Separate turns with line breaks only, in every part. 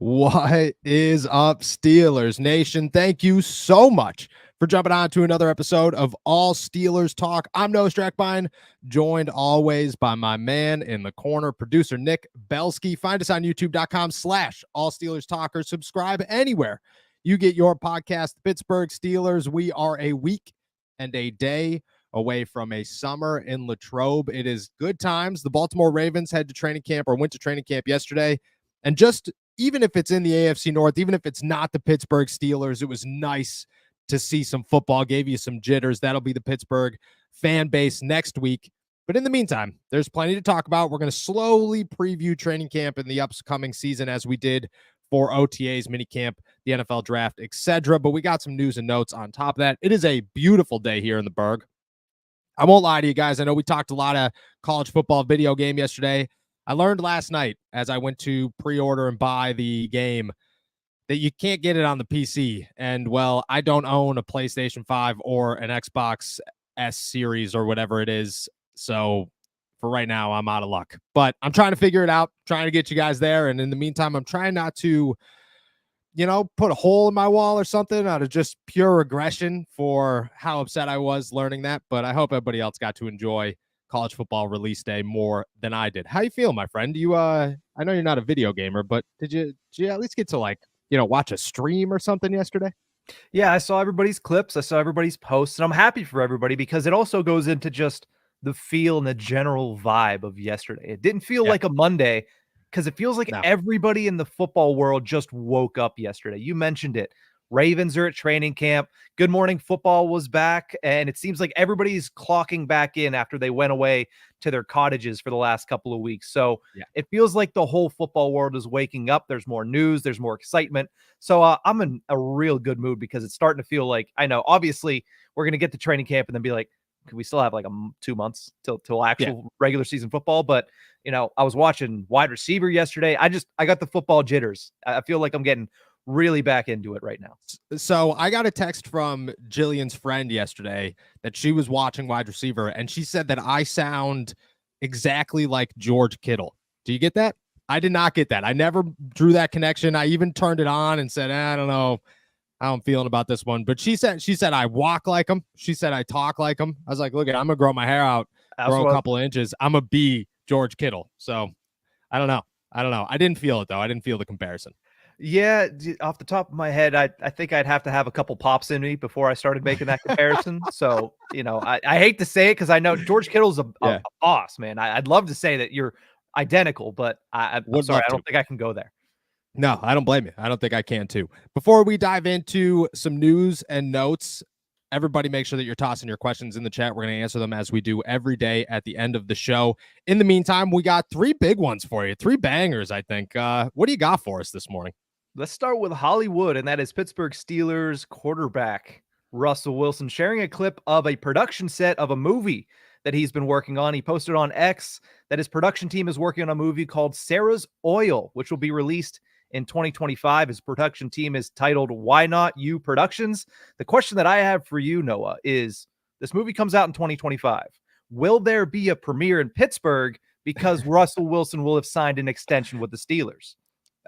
What is up, Steelers Nation? Thank you so much for jumping on to another episode of All Steelers Talk. I'm Noah Strackbine, joined always by my man in the corner, producer Nick Belsky. Find us on youtube.com/All Steelers Talk or subscribe anywhere you get your podcast. Pittsburgh Steelers, we are a week and a day away from a summer in Latrobe. It is good times. The Baltimore Ravens went to training camp yesterday, and just even if it's in the AFC North, even if it's not the Pittsburgh Steelers, it was nice to see some football, gave you some jitters. That'll be the Pittsburgh fan base next week. But in the meantime, there's plenty to talk about. We're going to slowly preview training camp in the upcoming season as we did for OTAs, minicamp, the NFL draft, etc. But we got some news and notes on top of that. It is a beautiful day here in the Berg. I won't lie to you guys. I know we talked a lot of college football video game yesterday. I learned last night as I went to pre-order and buy the game that you can't get it on the PC. And, well, I don't own a PlayStation 5 or an Xbox S series or whatever it is. So for right now, I'm out of luck. But I'm trying to figure it out, trying to get you guys there. And in the meantime, I'm trying not to, put a hole in my wall or something out of just pure aggression for how upset I was learning that. But I hope everybody else got to enjoy college football release day more than I did. How you feel, my friend? You I know you're not a video gamer, but did you at least get to watch a stream or something yesterday?
Yeah, I saw everybody's clips, I saw everybody's posts, and I'm happy for everybody because it also goes into just the feel and the general vibe of yesterday. It didn't feel like a Monday because it feels like everybody in the football world just woke up yesterday. You mentioned it. Ravens are at training camp. Good Morning Football was back, and it seems like everybody's clocking back in after they went away to their cottages for the last couple of weeks. So it feels like the whole football world is waking up. There's more news. There's more excitement. So I'm in a real good mood because it's starting to feel like, I know, obviously, we're going to get to training camp and then be like, we still have like 2 months till actual regular season football. But, I was watching wide receiver yesterday. I got the football jitters. I feel like I'm getting really back into it right now.
So I got a text from Jillian's friend yesterday that she was watching wide receiver, and she said that I sound exactly like George Kittle. Do you get that? I did not get that. I never drew that connection. I even turned it on and said, I don't know how I'm feeling about this one. But she said I walk like him. She said I talk like him. I was like, look, I'm gonna grow my hair out, grow a couple of inches. I'm gonna be George Kittle. So I don't know. I didn't feel it though. I didn't feel the comparison.
Yeah, off the top of my head, I think I'd have to have a couple pops in me before I started making that comparison. So, I hate to say it because I know George Kittle's a boss, man. I'd love to say that you're identical, but I'm sorry, I don't think I can go there.
No, I don't blame you. I don't think I can too. Before we dive into some news and notes, everybody make sure that you're tossing your questions in the chat. We're going to answer them as we do every day at the end of the show. In the meantime, we got 3 big ones for you, 3 bangers, I think. What do you got for us this morning?
Let's start with Hollywood, and that is Pittsburgh Steelers quarterback Russell Wilson sharing a clip of a production set of a movie that he's been working on. He posted on X that his production team is working on a movie called Sarah's Oil, which will be released in 2025. His production team is titled Why Not You Productions. The question that I have for you, Noah, is this movie comes out in 2025. Will there be a premiere in Pittsburgh because Russell Wilson will have signed an extension with the Steelers?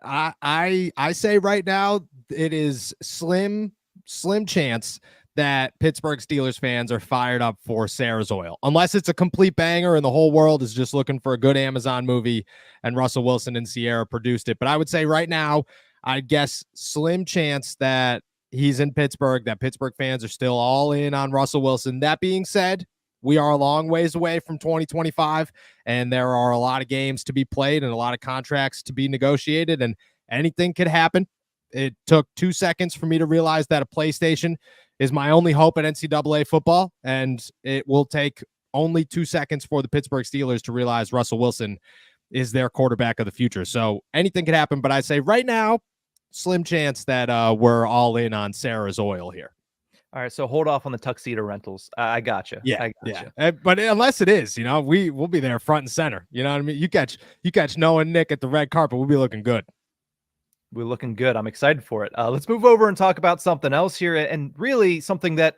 I say right now it is slim chance that Pittsburgh Steelers fans are fired up for Sarah's Oil, unless it's a complete banger and the whole world is just looking for a good Amazon movie and Russell Wilson and Sierra produced it. But I would say right now, I guess slim chance that he's in Pittsburgh, that Pittsburgh fans are still all in on Russell Wilson. That being said, we are a long ways away from 2025, and there are a lot of games to be played and a lot of contracts to be negotiated, and anything could happen. It took 2 seconds for me to realize that a PlayStation is my only hope at NCAA football, and it will take only 2 seconds for the Pittsburgh Steelers to realize Russell Wilson is their quarterback of the future. So anything could happen, but I say right now, slim chance that we're all in on Sarah's Oil here.
All right, so hold off on the tuxedo rentals. I gotcha.
Yeah. But unless it is, we'll be there front and center. You know what I mean? You catch Noah and Nick at the red carpet. We'll be looking good.
We're looking good. I'm excited for it. Let's move over and talk about something else here, and really something that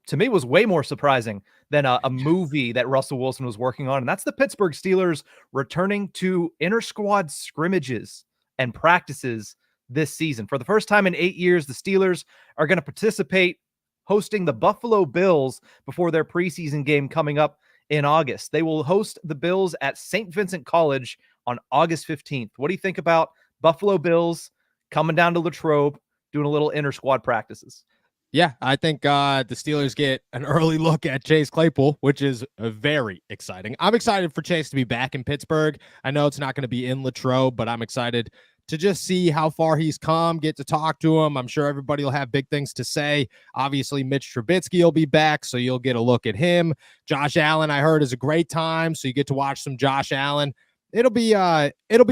to me was way more surprising than a movie that Russell Wilson was working on, and that's the Pittsburgh Steelers returning to inter-squad scrimmages and practices this season. For the first time in 8 years, the Steelers are going to participate hosting the Buffalo Bills before their preseason game coming up in August. They will host the Bills at St. Vincent College on August 15th. What do you think about Buffalo Bills coming down to Latrobe, doing a little inter-squad practices?
Yeah, I think the Steelers get an early look at Chase Claypool, which is very exciting. I'm excited for Chase to be back in Pittsburgh. I know it's not going to be in Latrobe, but I'm excited to just see how far he's come, get to talk to him. I'm sure everybody will have big things to say. Obviously, Mitch Trubisky will be back, so you'll get a look at him. Josh Allen, I heard, is a great time, so you get to watch some Josh Allen. It'll be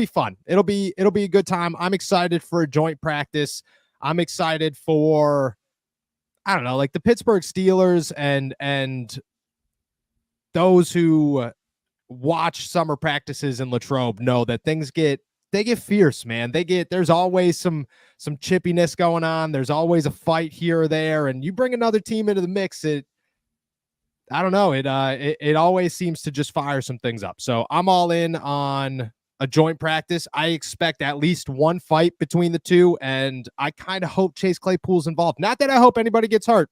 fun. It'll be a good time. I'm excited for a joint practice. I'm excited for, I don't know, like the Pittsburgh Steelers and those who watch summer practices in Latrobe know that they get fierce, man. There's always some chippiness going on. There's always a fight here or there, and you bring another team into the mix, I don't know, it always seems to just fire some things up. So I'm all in on a joint practice. I expect at least one fight between the two, and I kind of hope Chase Claypool's involved. Not that I hope anybody gets hurt.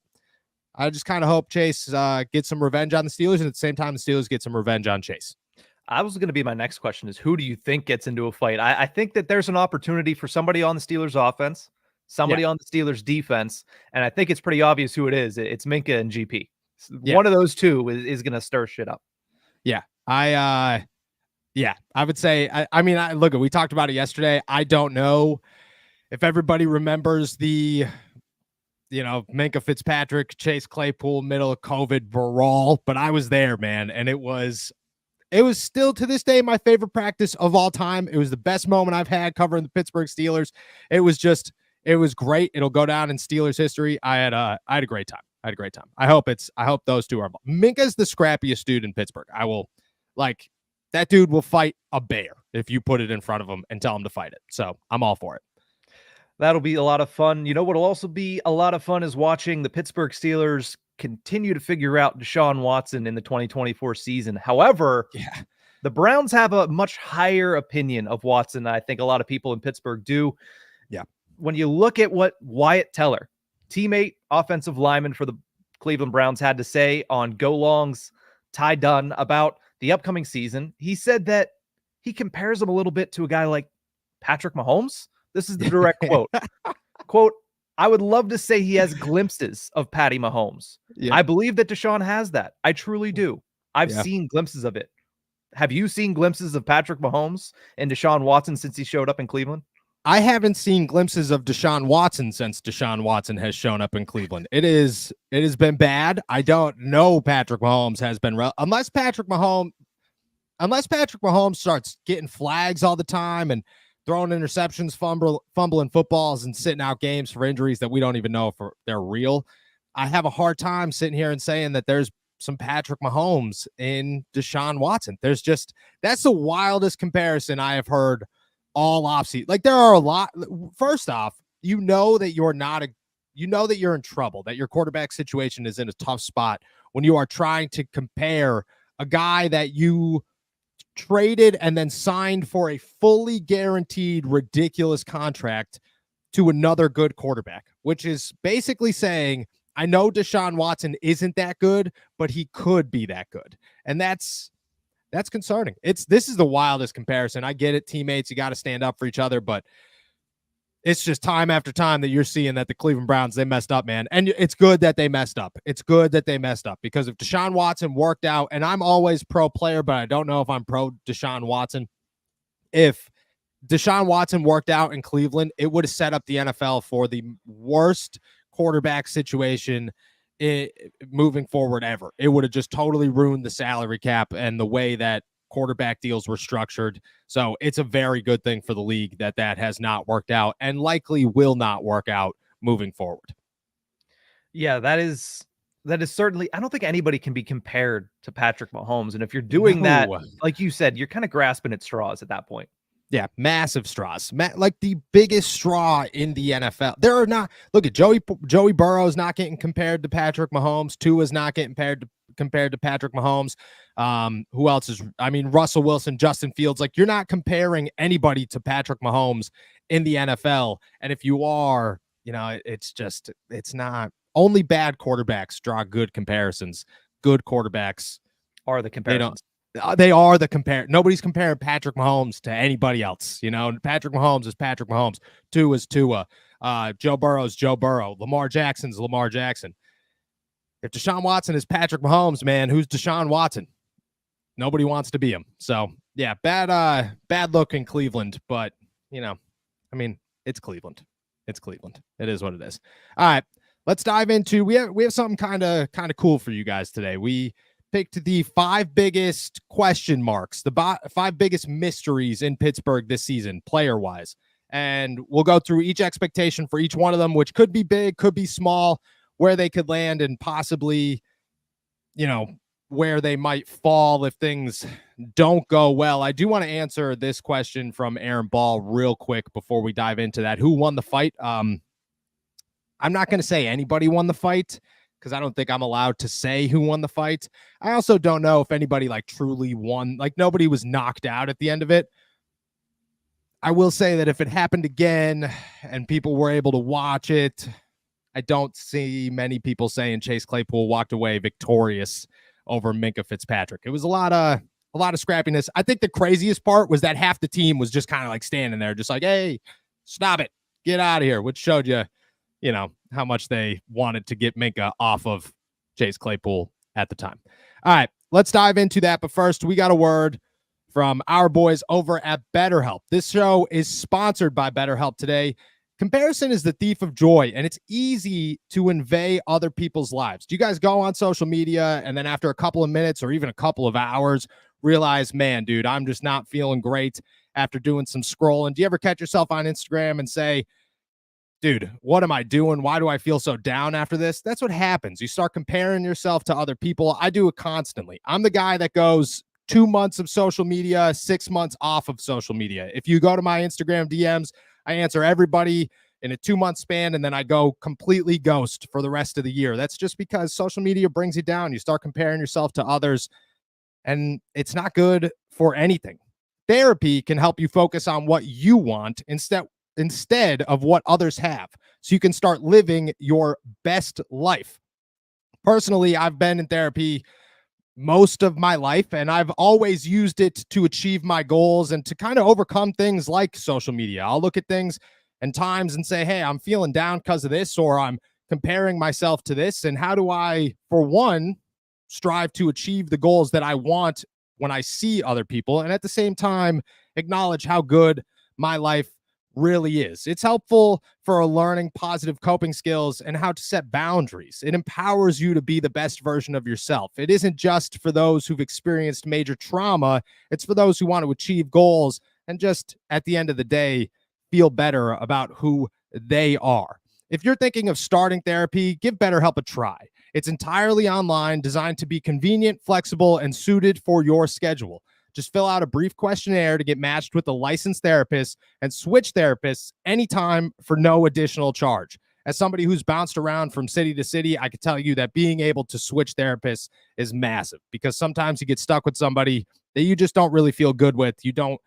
I just kind of hope Chase gets some revenge on the Steelers, and at the same time, the Steelers get some revenge on Chase.
I was going to be my next question is, who do you think gets into a fight? I think that there's an opportunity for somebody on the Steelers offense, somebody on the Steelers defense, and I think it's pretty obvious who it is. It's Minka and GP. One of those two is going to stir shit up.
Yeah. I would say, look, we talked about it yesterday. I don't know if everybody remembers the, Minka Fitzpatrick, Chase Claypool, middle of COVID brawl, but I was there, man. And it was still to this day my favorite practice of all time. It was the best moment I've had covering the Pittsburgh Steelers. It was great. It'll go down in Steelers history. I had a great time. I hope those two are involved. Minka's the scrappiest dude in Pittsburgh. That dude will fight a bear if you put it in front of him and tell him to fight it. So I'm all for it.
That'll be a lot of fun. You know what'll also be a lot of fun is watching the Pittsburgh Steelers continue to figure out Deshaun Watson in the 2024 season. However, the Browns have a much higher opinion of Watson than I think a lot of people in Pittsburgh do.
Yeah.
When you look at what Wyatt Teller, teammate, offensive lineman for the Cleveland Browns, had to say on Go Long's Ty Dunn about the upcoming season, he said that he compares him a little bit to a guy like Patrick Mahomes. This is the direct quote. Quote, I would love to say he has glimpses of Patty Mahomes. Yeah. I believe that Deshaun has that. I truly do. I've seen glimpses of it. Have you seen glimpses of Patrick Mahomes and Deshaun Watson since he showed up in Cleveland?
I haven't seen glimpses of Deshaun Watson since Deshaun Watson has shown up in Cleveland. It has been bad. I don't know Patrick Mahomes has been unless Patrick Mahomes starts getting flags all the time and throwing interceptions, fumbling footballs, and sitting out games for injuries that we don't even know if they're real. I have a hard time sitting here and saying that there's some Patrick Mahomes in Deshaun Watson. That's the wildest comparison I have heard all offseason. Like, there are a lot. First off, that you're in trouble, that your quarterback situation is in a tough spot when you are trying to compare a guy that you traded and then signed for a fully guaranteed ridiculous contract to another good quarterback, which is basically saying, I know Deshaun Watson isn't that good, but he could be that good. And that's concerning. This is the wildest comparison. I get it, teammates, you got to stand up for each other, but it's just time after time that you're seeing that the Cleveland Browns, they messed up, man. And it's good that they messed up. It's good that they messed up, because if Deshaun Watson worked out, and I'm always pro player, but I don't know if I'm pro Deshaun Watson. If Deshaun Watson worked out in Cleveland, it would have set up the NFL for the worst quarterback situation moving forward ever. It would have just totally ruined the salary cap and the way that quarterback deals were structured. So it's a very good thing for the league that has not worked out, and likely will not work out moving forward.
Yeah, that is certainly, I don't think anybody can be compared to Patrick Mahomes. And if you're doing that, like you said, you're kind of grasping at straws at that point.
Yeah, massive straws. Like the biggest straw in the NFL. There are not. Look at Joey Burrow's not getting compared to Patrick Mahomes. Tua's not getting compared to Patrick Mahomes. Who else is? I mean, Russell Wilson, Justin Fields. Like, you're not comparing anybody to Patrick Mahomes in the NFL. And if you are, it's not. Only bad quarterbacks draw good comparisons. Good quarterbacks
are the comparisons.
They are the compare. Nobody's comparing Patrick Mahomes to anybody else. Patrick Mahomes is Patrick Mahomes. Tua is Tua. Joe Burrow is Joe Burrow. Lamar Jackson's Lamar Jackson. If Deshaun Watson is Patrick Mahomes, man, who's Deshaun Watson? Nobody wants to be him. So yeah, bad look in Cleveland, but it's Cleveland. It's Cleveland. It is what it is. All right, let's dive into. We have something kind of cool for you guys today. We picked the 5 biggest question marks, the 5 biggest mysteries in Pittsburgh this season, player-wise. And we'll go through each expectation for each one of them, which could be big, could be small, where they could land, and possibly, where they might fall if things don't go well. I do want to answer this question from Aaron Ball real quick before we dive into that. Who won the fight? I'm not going to say anybody won the fight, because I don't think I'm allowed to say who won the fight. I also don't know if anybody truly won. Nobody was knocked out at the end of it. I will say that if it happened again and people were able to watch it, I don't see many people saying Chase Claypool walked away victorious over Minkah Fitzpatrick. It was a lot of scrappiness. I think the craziest part was that half the team was just kind of standing there, just like, hey, stop it, get out of here, which showed you, how much they wanted to get Minkah off of Chase Claypool at the time. All right, let's dive into that. But first, we got a word from our boys over at BetterHelp. This show is sponsored by BetterHelp today. Comparison is the thief of joy, and it's easy to invade other people's lives. Do you guys go on social media and then after a couple of minutes or even a couple of hours realize, man, dude, I'm just not feeling great after doing some scrolling? Do you ever catch yourself on Instagram and say, dude, what am I doing? Why do I feel so down after this? That's what happens. You start comparing yourself to other people. I do it constantly. I'm the guy that goes 2 months of social media, 6 months off of social media. If you go to my Instagram DMs, I answer everybody in a 2-month span, and then I go completely ghost for the rest of the year. That's just because social media brings you down. You start comparing yourself to others, and it's not good for anything. Therapy can help you focus on what you want instead of what others have, so you can start living your best life. Personally, I've been in therapy most of my life, and I've always used it to achieve my goals and to kind of overcome things like social media. I'll look at things and times and say, hey, I'm feeling down because of this, or I'm comparing myself to this, and how do I, for one, strive to achieve the goals that I want when I see other people, and at the same time acknowledge how good my life really is. It's helpful for learning positive coping skills and how to set boundaries. It empowers you to be the best version of yourself. It isn't just for those who've experienced major trauma. It's for those who want to achieve goals and just, at the end of the day, feel better about who they are. If you're thinking of starting therapy, give BetterHelp a try. It's entirely online, designed to be convenient, flexible, and suited for your schedule. Just fill out a brief questionnaire to get matched with a licensed therapist and switch therapists anytime for no additional charge. As somebody who's bounced around from city to city, I can tell you that being able to switch therapists is massive, because sometimes you get stuck with somebody that you just don't really feel good with, you don't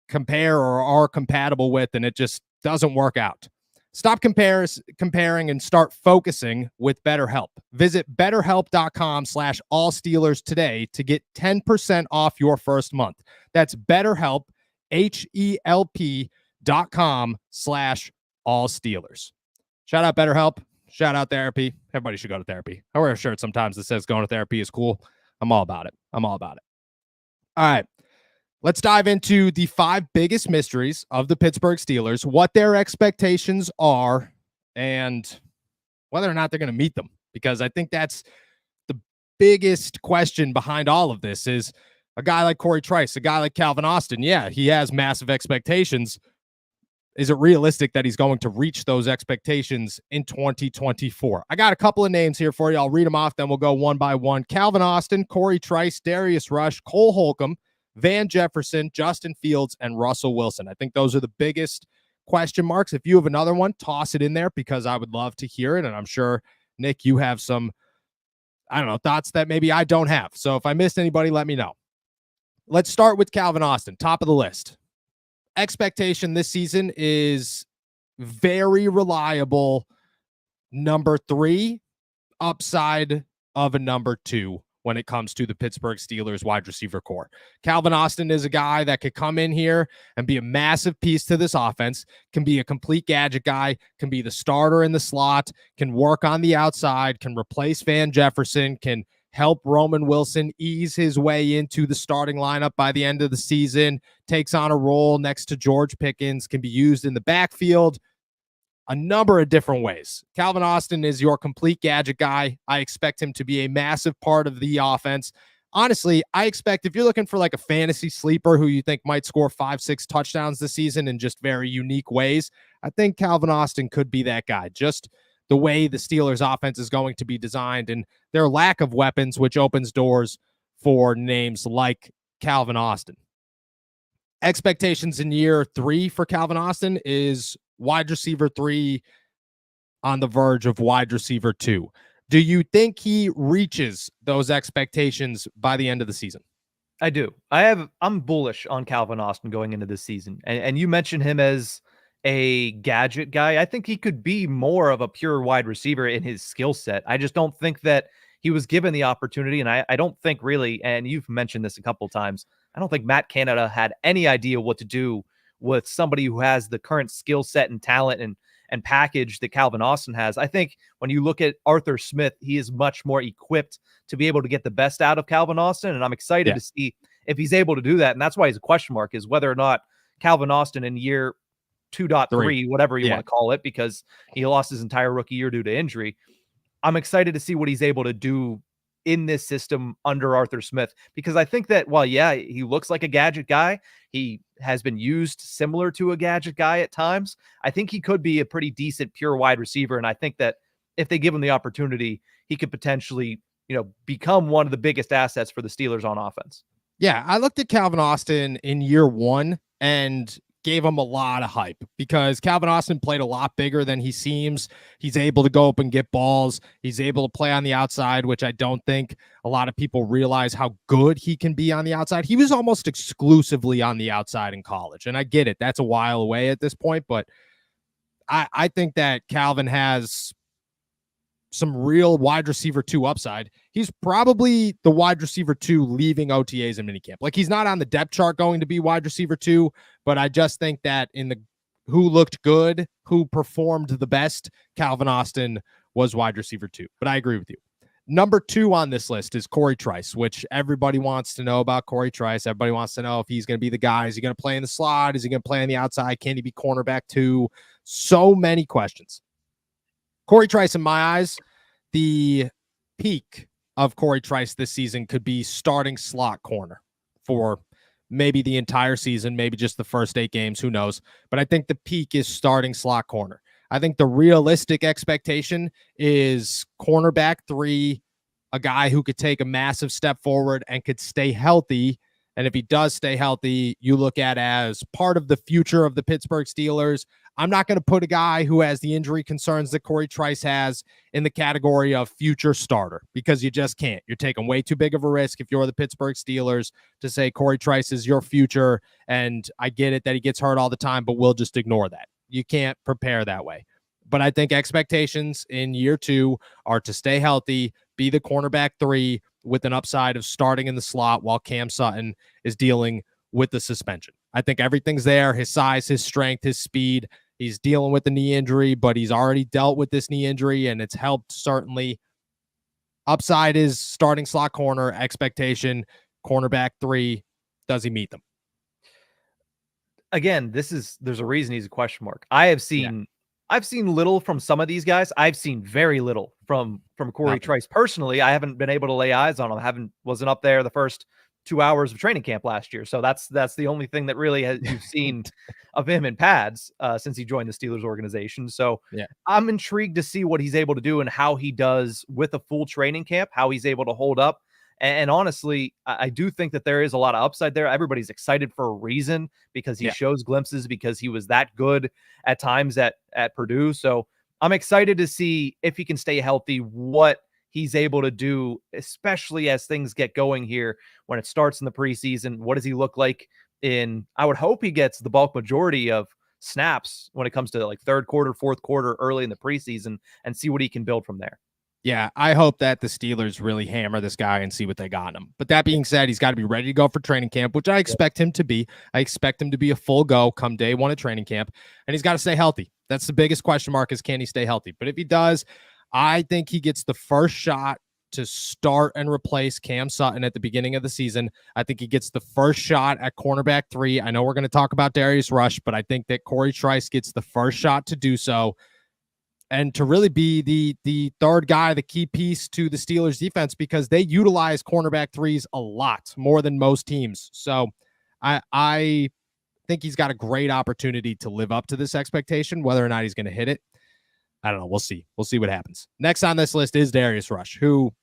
compare or are compatible with, and it just doesn't work out. Stop comparing and start focusing with BetterHelp. Visit BetterHelp.com/allsteelers today to get 10% off your first month. That's BetterHelp, HELP.com/allsteelers. Shout out BetterHelp. Shout out therapy. Everybody should go to therapy. I wear a shirt sometimes that says going to therapy is cool. I'm all about it. All right. Let's dive into the 5 biggest mysteries of the Pittsburgh Steelers, what their expectations are, and whether or not they're going to meet them. Because I think that's the biggest question behind all of this is a guy like Corey Trice, a guy like Calvin Austin. Yeah, he has massive expectations. Is it realistic that he's going to reach those expectations in 2024? I got a couple of names here for you. I'll read them off, then we'll go one by one. Calvin Austin, Corey Trice, Darius Rush, Cole Holcomb, Van Jefferson, Justin Fields, and Russell Wilson. I think those are the biggest question marks. If you have another one, toss it in there because I would love to hear it. And I'm sure, Nick, you have some, I don't know, thoughts that maybe I don't have. So if I missed anybody, let me know. Let's start with Calvin Austin, top of the list. Expectation this season is very reliable number 3, upside of a number 2 when it comes to the Pittsburgh Steelers wide receiver core. Calvin Austin is a guy that could come in here and be a massive piece to this offense, can be a complete gadget guy, can be the starter in the slot, can work on the outside, can replace Van Jefferson, can help Roman Wilson ease his way into the starting lineup by the end of the season, takes on a role next to George Pickens, can be used in the backfield, a number of different ways. Calvin Austin is your complete gadget guy. I expect him to be a massive part of the offense. Honestly, I expect if you're looking for like a fantasy sleeper who you think might score 5-6 touchdowns this season in just very unique ways, I think Calvin Austin could be that guy. Just the way the Steelers offense is going to be designed and their lack of weapons, which opens doors for names like Calvin Austin. Expectations in year 3 for Calvin Austin is wide receiver 3 on the verge of wide receiver 2. Do you think he reaches those expectations by the end of the season?
I do. I'm bullish on Calvin Austin going into this season. And you mentioned him as a gadget guy. I think he could be more of a pure wide receiver in his skill set. I just don't think that he was given the opportunity. And I don't think really, and you've mentioned this a couple of times, I don't think Matt Canada had any idea what to do with somebody who has the current skill set and talent and package that Calvin Austin has. I think when you look at Arthur Smith, he is much more equipped to be able to get the best out of Calvin Austin. And I'm excited to see if he's able to do that. And that's why he's a question mark, is whether or not Calvin Austin in year 2.3, whatever you want to call it, because he lost his entire rookie year due to injury. I'm excited to see what he's able to do in this system under Arthur Smith, because I think that while, he looks like a gadget guy, he has been used similar to a gadget guy at times. I think he could be a pretty decent pure wide receiver. And I think that if they give him the opportunity, he could potentially, become one of the biggest assets for the Steelers on offense.
Yeah. I looked at Calvin Austin in year 1 and gave him a lot of hype because Calvin Austin played a lot bigger than he seems. He's able to go up and get balls. He's able to play on the outside, which I don't think a lot of people realize how good he can be on the outside. He was almost exclusively on the outside in college. And I get it. That's a while away at this point, but I think that Calvin has some real wide receiver 2 upside. He's probably the wide receiver 2 leaving OTAs and minicamp. Like, he's not on the depth chart going to be wide receiver 2, but I just think that in the who looked good, who performed the best, Calvin Austin was wide receiver 2. But I agree with you. Number 2 on this list is Corey Trice, which everybody wants to know about Corey Trice. Everybody wants to know if he's going to be the guy. Is he going to play in the slot? Is he going to play on the outside? Can he be cornerback 2? So many questions. Corey Trice, in my eyes, the peak of Corey Trice this season could be starting slot corner for maybe the entire season, maybe just the first 8 games, who knows. But I think the peak is starting slot corner. I think the realistic expectation is cornerback 3, a guy who could take a massive step forward and could stay healthy. And if he does stay healthy, you look at as part of the future of the Pittsburgh Steelers. I'm not going to put a guy who has the injury concerns that Corey Trice has in the category of future starter, because you just can't. You're taking way too big of a risk if you're the Pittsburgh Steelers to say Corey Trice is your future. And I get it that he gets hurt all the time, but we'll just ignore that. You can't prepare that way. But I think expectations in year 2 are to stay healthy, be the cornerback 3 with an upside of starting in the slot while Cam Sutton is dealing with the suspension. I think everything's there. His size, his strength, his speed. He's dealing with the knee injury, but he's already dealt with this knee injury, and it's helped certainly. Upside is starting slot corner. Expectation, cornerback 3. Does he meet them?
Again, there's a reason he's a question mark. I've seen little from some of these guys. I've seen very little from Corey Trice personally. I haven't been able to lay eyes on him. Wasn't up there the first 2 hours of training camp last year. So that's the only thing that really you've seen of him in pads since he joined the Steelers organization. So I'm intrigued to see what he's able to do and how he does with a full training camp, how he's able to hold up And honestly, I do think that there is a lot of upside there. Everybody's excited for a reason because he shows glimpses, because he was that good at times at Purdue. So I'm excited to see if he can stay healthy, what he's able to do, especially as things get going here when it starts in the preseason. What does he look like I would hope he gets the bulk majority of snaps when it comes to like third quarter, fourth quarter, early in the preseason, and see what he can build from there.
Yeah, I hope that the Steelers really hammer this guy and see what they got in him. But that being said, he's got to be ready to go for training camp, which I expect him to be. I expect him to be a full go come day one of training camp, and he's got to stay healthy. That's the biggest question mark, is can he stay healthy? But if he does, I think he gets the first shot to start and replace Cam Sutton at the beginning of the season. I think he gets the first shot at cornerback 3. I know we're going to talk about Darius Rush, but I think that Corey Trice gets the first shot to do so, and to really be the third guy, the key piece to the Steelers defense, because they utilize cornerback 3s a lot more than most teams. So I think he's got a great opportunity to live up to this expectation. Whether or not he's going to hit it, I don't know. We'll see. We'll see what happens. Next on this list is Darius Rush, who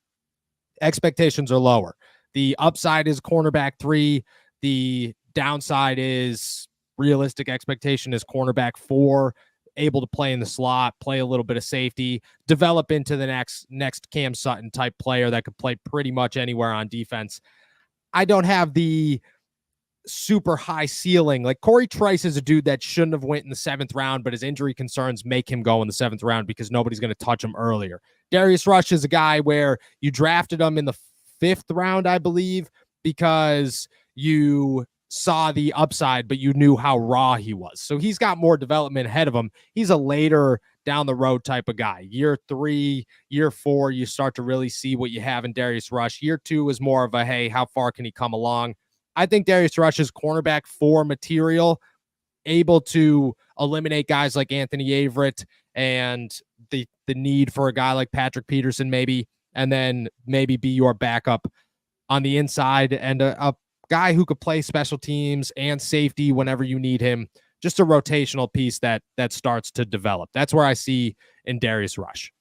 expectations are lower. The upside is cornerback 3. The downside is realistic expectation is cornerback 4, able to play in the slot, play a little bit of safety, develop into the next Cam Sutton type player that could play pretty much anywhere on defense. I don't have the super high ceiling. Like Corey Trice is a dude that shouldn't have went in the 7th round, but his injury concerns make him go in the 7th round because nobody's going to touch him earlier. Darius Rush is a guy where you drafted him in the 5th round, I believe, because you saw the upside, but you knew how raw he was. So he's got more development ahead of him. He's a later down the road type of guy. Year 3, year 4, you start to really see what you have in Darius Rush. Year 2 is more of a, hey, how far can he come along? I think Darius Rush is cornerback 4 material, able to eliminate guys like Anthony Averett and the need for a guy like Patrick Peterson maybe, and then maybe be your backup on the inside, and a guy who could play special teams and safety whenever you need him. Just a rotational piece that starts to develop. That's where I see in Darius Rush.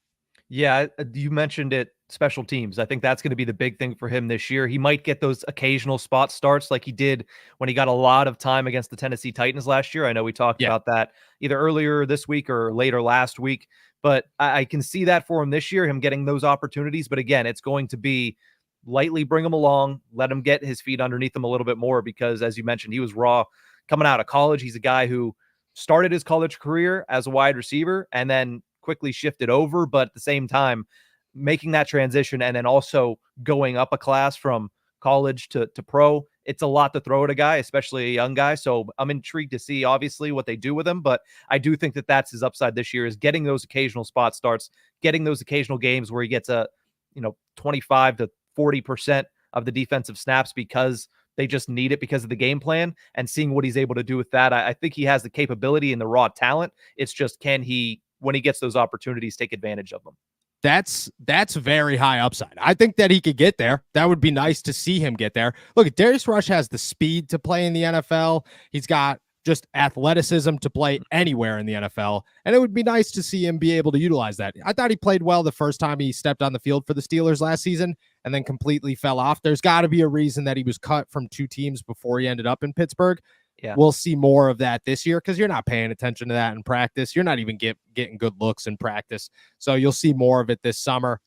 Yeah, you mentioned it, special teams. I think that's going to be the big thing for him this year. He might get those occasional spot starts like he did when he got a lot of time against the Tennessee Titans last year. I know we talked about that either earlier this week or later last week, but I can see that for him this year, him getting those opportunities. But again, it's going to be lightly bring him along, let him get his feet underneath him a little bit more, because as you mentioned, he was raw coming out of college. He's a guy who started his college career as a wide receiver and then quickly shifted over, but at the same time, making that transition and then also going up a class from college to pro, it's a lot to throw at a guy, especially a young guy. So I'm intrigued to see obviously what they do with him, but I do think that that's his upside this year, is getting those occasional spot starts, getting those occasional games where he gets 25 to 40% of the defensive snaps because they just need it because of the game plan, and seeing what he's able to do with that. I think he has the capability and the raw talent. It's just, can he, when he gets those opportunities, take advantage of them?
That's very high upside. I think that he could get there. That would be nice to see him get there. Look, Darius Rush has the speed to play in the NFL. He's got just athleticism to play anywhere in the NFL, and it would be nice to see him be able to utilize that. I thought he played well the first time he stepped on the field for the Steelers last season and then completely fell off. There's got to be a reason that he was cut from 2 teams before he ended up in Pittsburgh. Yeah. We'll see more of that this year because you're not paying attention to that in practice. You're not even getting good looks in practice. So you'll see more of it this summer.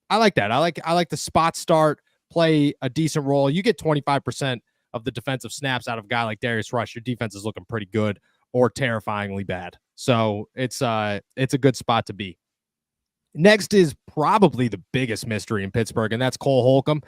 I like that. I like the spot start, play a decent role. You get 25% of the defensive snaps out of a guy like Darius Rush, your defense is looking pretty good or terrifyingly bad. So it's a good spot to be. Next is probably the biggest mystery in Pittsburgh, and that's Cole Holcomb.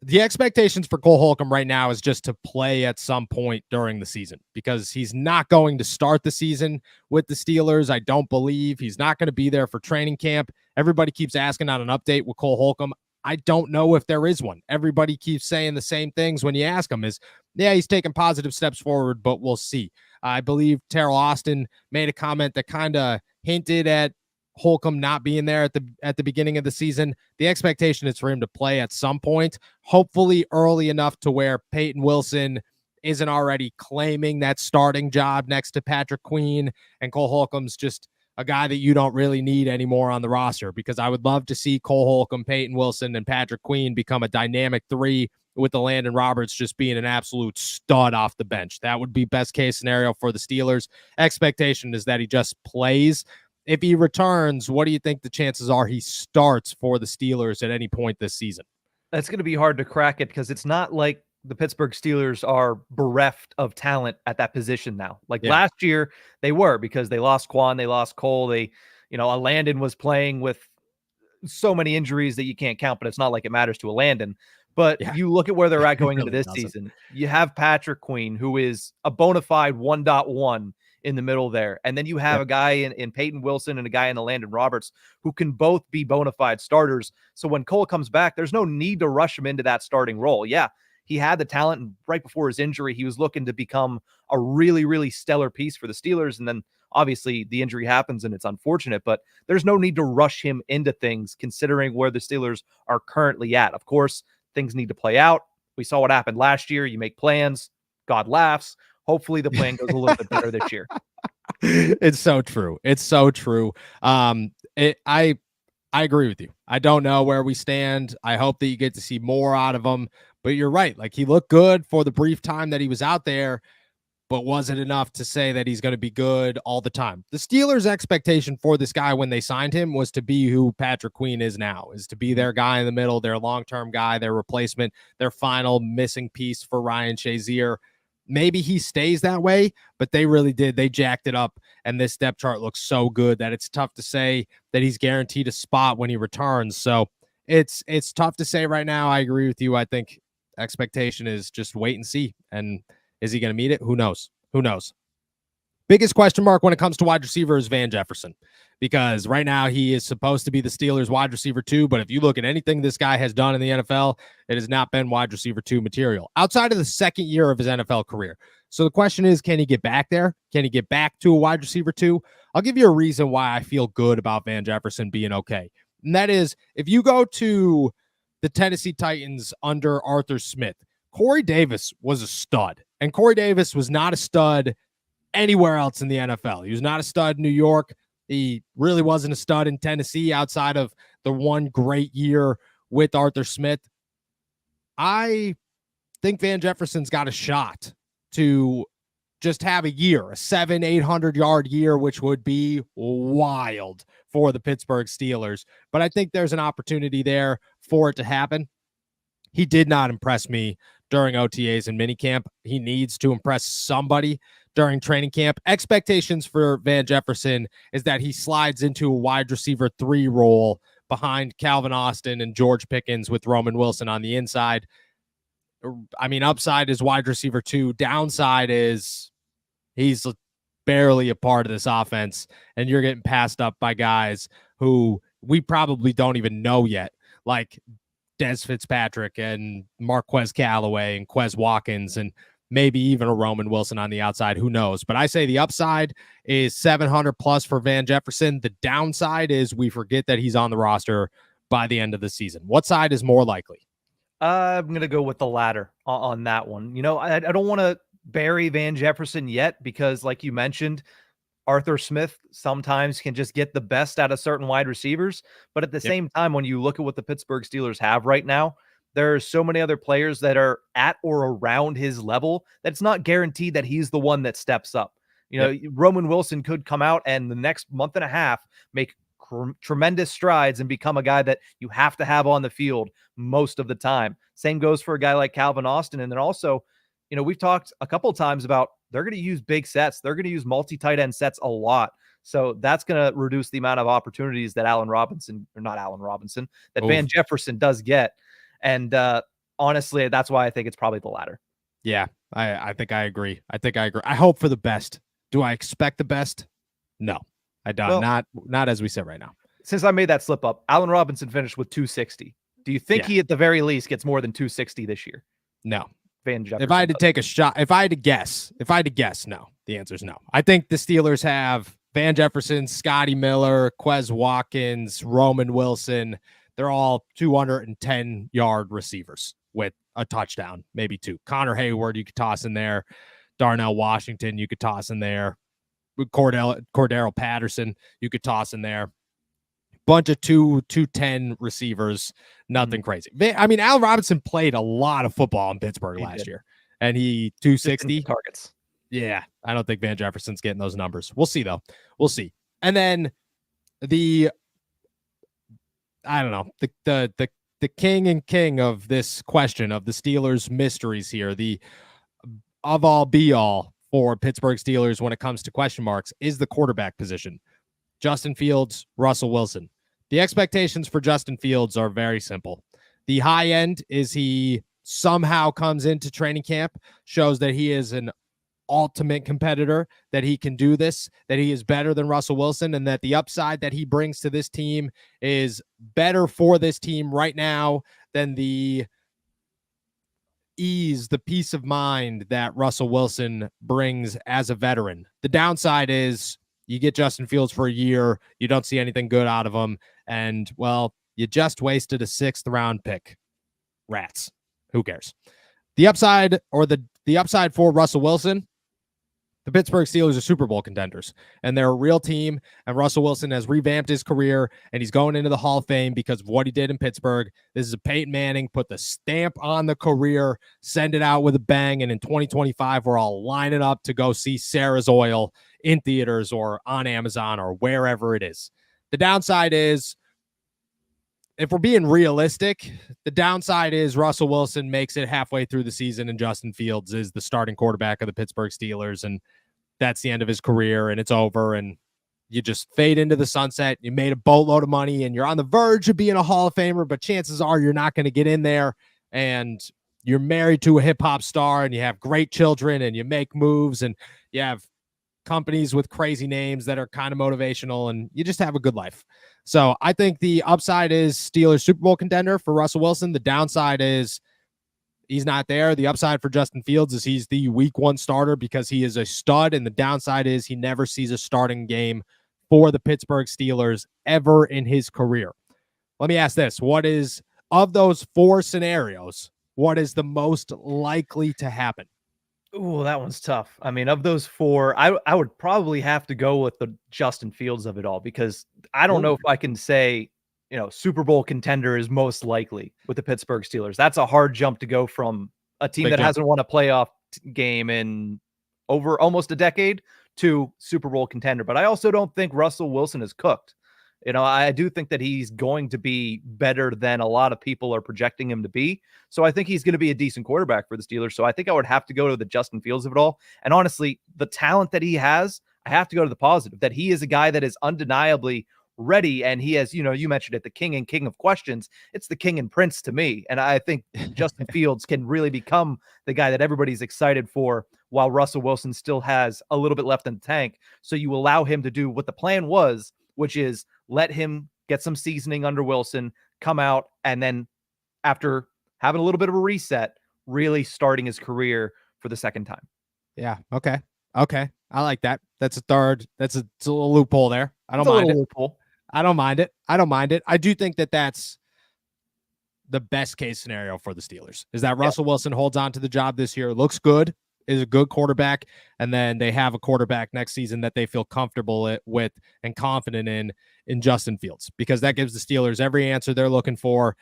The expectations for Cole Holcomb right now is just to play at some point during the season, because he's not going to start the season with the Steelers. I don't believe he's not going to be there for training camp. Everybody keeps asking on an update with Cole Holcomb. I don't know if there is one. Everybody keeps saying the same things when you ask him is, yeah, he's taking positive steps forward, but we'll see. I believe Terrell Austin made a comment that kind of hinted at Holcomb not being there at the beginning of the season. The expectation is for him to play at some point, hopefully early enough to where Peyton Wilson isn't already claiming that starting job next to Patrick Queen, and Cole Holcomb's just a guy that you don't really need anymore on the roster, because I would love to see Cole Holcomb, Peyton Wilson, and Patrick Queen become a dynamic three with the Landon Roberts just being an absolute stud off the bench. That would be best case scenario for the Steelers. Expectation is that he just plays. If he returns, what do you think the chances are he starts for the Steelers at any point this season?
That's going to be hard to crack it because it's not like the Pittsburgh Steelers are bereft of talent at that position now. Like last year, they were, because they lost Quan, they lost Cole. A Landon was playing with so many injuries that you can't count, but it's not like it matters to a Landon. But you look at where they're at going into this season. You have Patrick Queen, who is a bona fide 1.1 in the middle there. And then you have a guy in Peyton Wilson and a guy in the Landon Roberts who can both be bona fide starters. So when Cole comes back, there's no need to rush him into that starting role. Yeah, he had the talent, and right before his injury, he was looking to become a really, really stellar piece for the Steelers. And then obviously the injury happens and it's unfortunate, but there's no need to rush him into things considering where the Steelers are currently at. Of course, things need to play out. We saw what happened last year. You make plans, God laughs. Hopefully the plan goes a little bit better this year.
It's so true. It's so true. I agree with you. I don't know where we stand. I hope that you get to see more out of him, but you're right. Like, he looked good for the brief time that he was out there, but was it enough to say that he's going to be good all the time? The Steelers' expectation for this guy when they signed him was to be who Patrick Queen is now, is to be their guy in the middle, their long-term guy, their replacement, their final missing piece for Ryan Shazier. Maybe he stays that way, but they really did. They jacked it up, and this depth chart looks so good that it's tough to say that he's guaranteed a spot when he returns. So it's tough to say right now. I agree with you. I think expectation is just wait and see. And is he going to meet it? Who knows? Who knows? Biggest question mark when it comes to wide receiver is Van Jefferson, because right now he is supposed to be the Steelers wide receiver 2. But if you look at anything this guy has done in the NFL, it has not been wide receiver 2 material outside of the second year of his NFL career. So the question is, can he get back there? Can he get back to a wide receiver 2? I'll give you a reason why I feel good about Van Jefferson being okay. And that is, if you go to the Tennessee Titans under Arthur Smith, Corey Davis was a stud, and Corey Davis was not a stud anywhere else in the NFL. He was not a stud in New York. He really wasn't a stud in Tennessee outside of the one great year with Arthur Smith. I think Van Jefferson's got a shot to just have a year, a 700-800 yard year, which would be wild for the Pittsburgh Steelers. But I think there's an opportunity there for it to happen. He did not impress me during OTAs and minicamp. He needs to impress somebody during training camp. Expectations for Van Jefferson is that he slides into a wide receiver 3 role behind Calvin Austin and George Pickens with Roman Wilson on the inside. I mean, upside is wide receiver 2. Downside is he's barely a part of this offense, and you're getting passed up by guys who we probably don't even know yet, like Des Fitzpatrick and Marquez Callaway and Quez Watkins, and maybe even a Roman Wilson on the outside. Who knows? But I say the upside is 700 plus for Van Jefferson. The downside is we forget that he's on the roster by the end of the season. What side is more likely?
I'm going to go with the latter on that one. I don't want to bury Van Jefferson yet because, like you mentioned, Arthur Smith sometimes can just get the best out of certain wide receivers. But at the same time, when you look at what the Pittsburgh Steelers have right now, there are so many other players that are at or around his level that it's not guaranteed that he's the one that steps up. Roman Wilson could come out and the next month and a half make tremendous strides and become a guy that you have to have on the field most of the time. Same goes for a guy like Calvin Austin. And then also, we've talked a couple of times about they're going to use big sets. They're going to use multi-tight end sets a lot. So that's going to reduce the amount of opportunities that Van Jefferson does get. And honestly, that's why I think it's probably the latter.
Yeah, I think I agree. I hope for the best. Do I expect the best? No, I don't. Well, not as we said right now.
Since I made that slip up, Allen Robinson finished with 260. Do you think he at the very least gets more than 260 this year?
No.
Van Jefferson.
If I had to take a shot, if I had to guess, no. The answer is no. I think the Steelers have Van Jefferson, Scotty Miller, Quez Watkins, Roman Wilson. They're all 210-yard receivers with a touchdown, maybe 2. Connor Hayward, you could toss in there. Darnell Washington, you could toss in there. Cordero Patterson, you could toss in there. Bunch of 210 receivers, nothing crazy. I mean, Al Robinson played a lot of football in Pittsburgh last year, and he 260
targets.
Yeah, I don't think Van Jefferson's getting those numbers. We'll see, though. We'll see. And then I don't know, the king of this question of the Steelers mysteries here, the of all be all for Pittsburgh Steelers when it comes to question marks is the quarterback position. Justin Fields, Russell Wilson. The expectations for Justin Fields are very simple. The high end is he somehow comes into training camp, shows that he is an ultimate competitor, that he can do this, that he is better than Russell Wilson, and that the upside that he brings to this team is better for this team right now than the ease, the peace of mind that Russell Wilson brings as a veteran. The downside is you get Justin Fields for a year, you don't see anything good out of him, and, well, you just wasted a 6th round pick. Rats. Who cares? The upside for Russell Wilson, the Pittsburgh Steelers are Super Bowl contenders, and they're a real team, and Russell Wilson has revamped his career, and he's going into the Hall of Fame because of what he did in Pittsburgh. This is a Peyton Manning, put the stamp on the career, send it out with a bang, and in 2025, we're all lining up to go see Sarah's Oil in theaters or on Amazon or wherever it is. The downside is, if we're being realistic, the downside is Russell Wilson makes it halfway through the season and Justin Fields is the starting quarterback of the Pittsburgh Steelers, and that's the end of his career and it's over, and you just fade into the sunset. You made a boatload of money and you're on the verge of being a Hall of Famer, but chances are you're not going to get in there, and you're married to a hip-hop star and you have great children and you make moves and you have companies with crazy names that are kind of motivational, and you just have a good life. So I think the upside is Steelers Super Bowl contender for Russell Wilson. The downside is he's not there. The upside for Justin Fields is he's the week 1 starter because he is a stud, and the downside is he never sees a starting game for the Pittsburgh Steelers ever in his career. Let me ask this. What is, of those 4 scenarios, what is the most likely to happen?
Ooh, that one's tough. I mean, of those 4, I would probably have to go with the Justin Fields of it all, because I don't know if I can say, Super Bowl contender is most likely with the Pittsburgh Steelers. That's a hard jump to go from a team that hasn't won a playoff game in over almost a decade to Super Bowl contender. But I also don't think Russell Wilson is cooked. I do think that he's going to be better than a lot of people are projecting him to be. So I think he's going to be a decent quarterback for the Steelers. So I think I would have to go to the Justin Fields of it all. And honestly, the talent that he has, I have to go to the positive, that he is a guy that is undeniably ready. And he has, you mentioned it, the king of questions. It's the king and prince to me. And I think Justin Fields can really become the guy that everybody's excited for, while Russell Wilson still has a little bit left in the tank. So you allow him to do what the plan was, which is let him get some seasoning under Wilson, come out, and then after having a little bit of a reset, really starting his career for the second time.
Yeah. Okay. I like that. That's a third. It's a little loophole there. I don't mind it.
Loophole.
I don't mind it. I do think that that's the best case scenario for the Steelers, is that Russell Wilson holds on to the job this year, looks good, is a good quarterback, and then they have a quarterback next season that they feel comfortable with and confident in Justin Fields, because that gives the Steelers every answer they're looking for.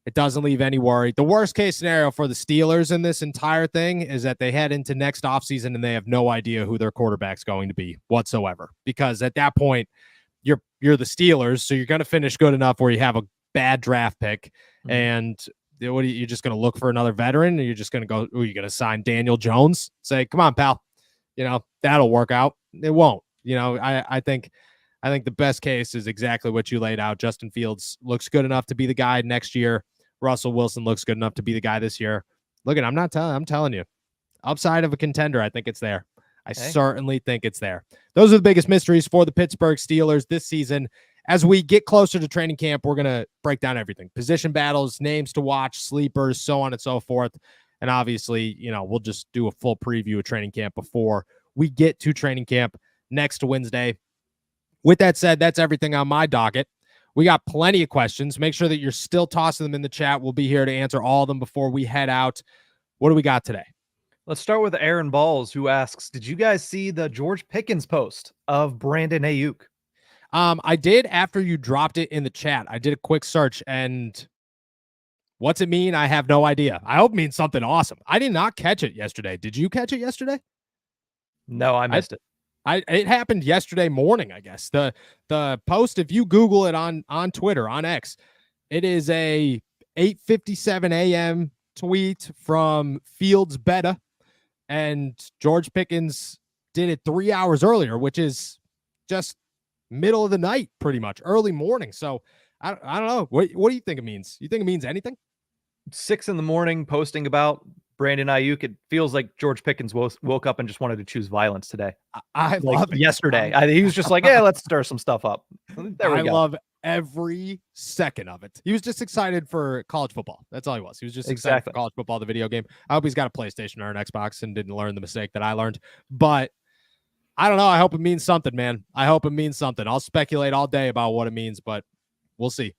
It doesn't leave any worry. The worst case scenario for the Steelers in this entire thing is that they head into next offseason and they have no idea who their quarterback's going to be whatsoever, because at that point you're the Steelers, so you're going to finish good enough where you have a bad draft pick, and what are you just going to look for another veteran? Or you're just going to go, you're going to sign Daniel Jones? Say, come on, pal. That'll work out. It won't. I think the best case is exactly what you laid out. Justin Fields looks good enough to be the guy next year. Russell Wilson looks good enough to be the guy this year. Look, I'm telling you, upside of a contender, I think it's there. I certainly think it's there. Those are the biggest mysteries for the Pittsburgh Steelers this season. As we get closer to training camp, we're going to break down everything. Position battles, names to watch, sleepers, so on and so forth. And obviously, we'll just do a full preview of training camp before we get to training camp next Wednesday. With that said, that's everything on my docket. We got plenty of questions. Make sure that you're still tossing them in the chat. We'll be here to answer all of them before we head out. What do we got today?
Let's start with Aaron Balls, who asks, did you guys see the George Pickens post of Brandon Aiyuk?
I did after you dropped it in the chat. I did a quick search, and what's it mean? I have no idea. I hope it means something awesome. I did not catch it yesterday. Did you catch it yesterday?
No, I missed it.
It happened yesterday morning, I guess. The post, if you Google it on Twitter, on X, it is a 8:57 a.m. tweet from Fields Beta, and George Pickens did it 3 hours earlier, which is just middle of the night, pretty much early morning. So I don't know. What do you think it means? You think it means anything?
6 a.m. posting about Brandon Aiyuk. It feels like George Pickens woke up and just wanted to choose violence today.
I
like
love it.
Yesterday. He was just like, yeah, let's stir some stuff up. There we go.
I love every second of it. He was just excited for college football. That's all he was. He was just excited for college football, the video game. I hope he's got a PlayStation or an Xbox and didn't learn the mistake that I learned. But I don't know. I hope it means something, man. I hope it means something. I'll speculate all day about what it means, but we'll see.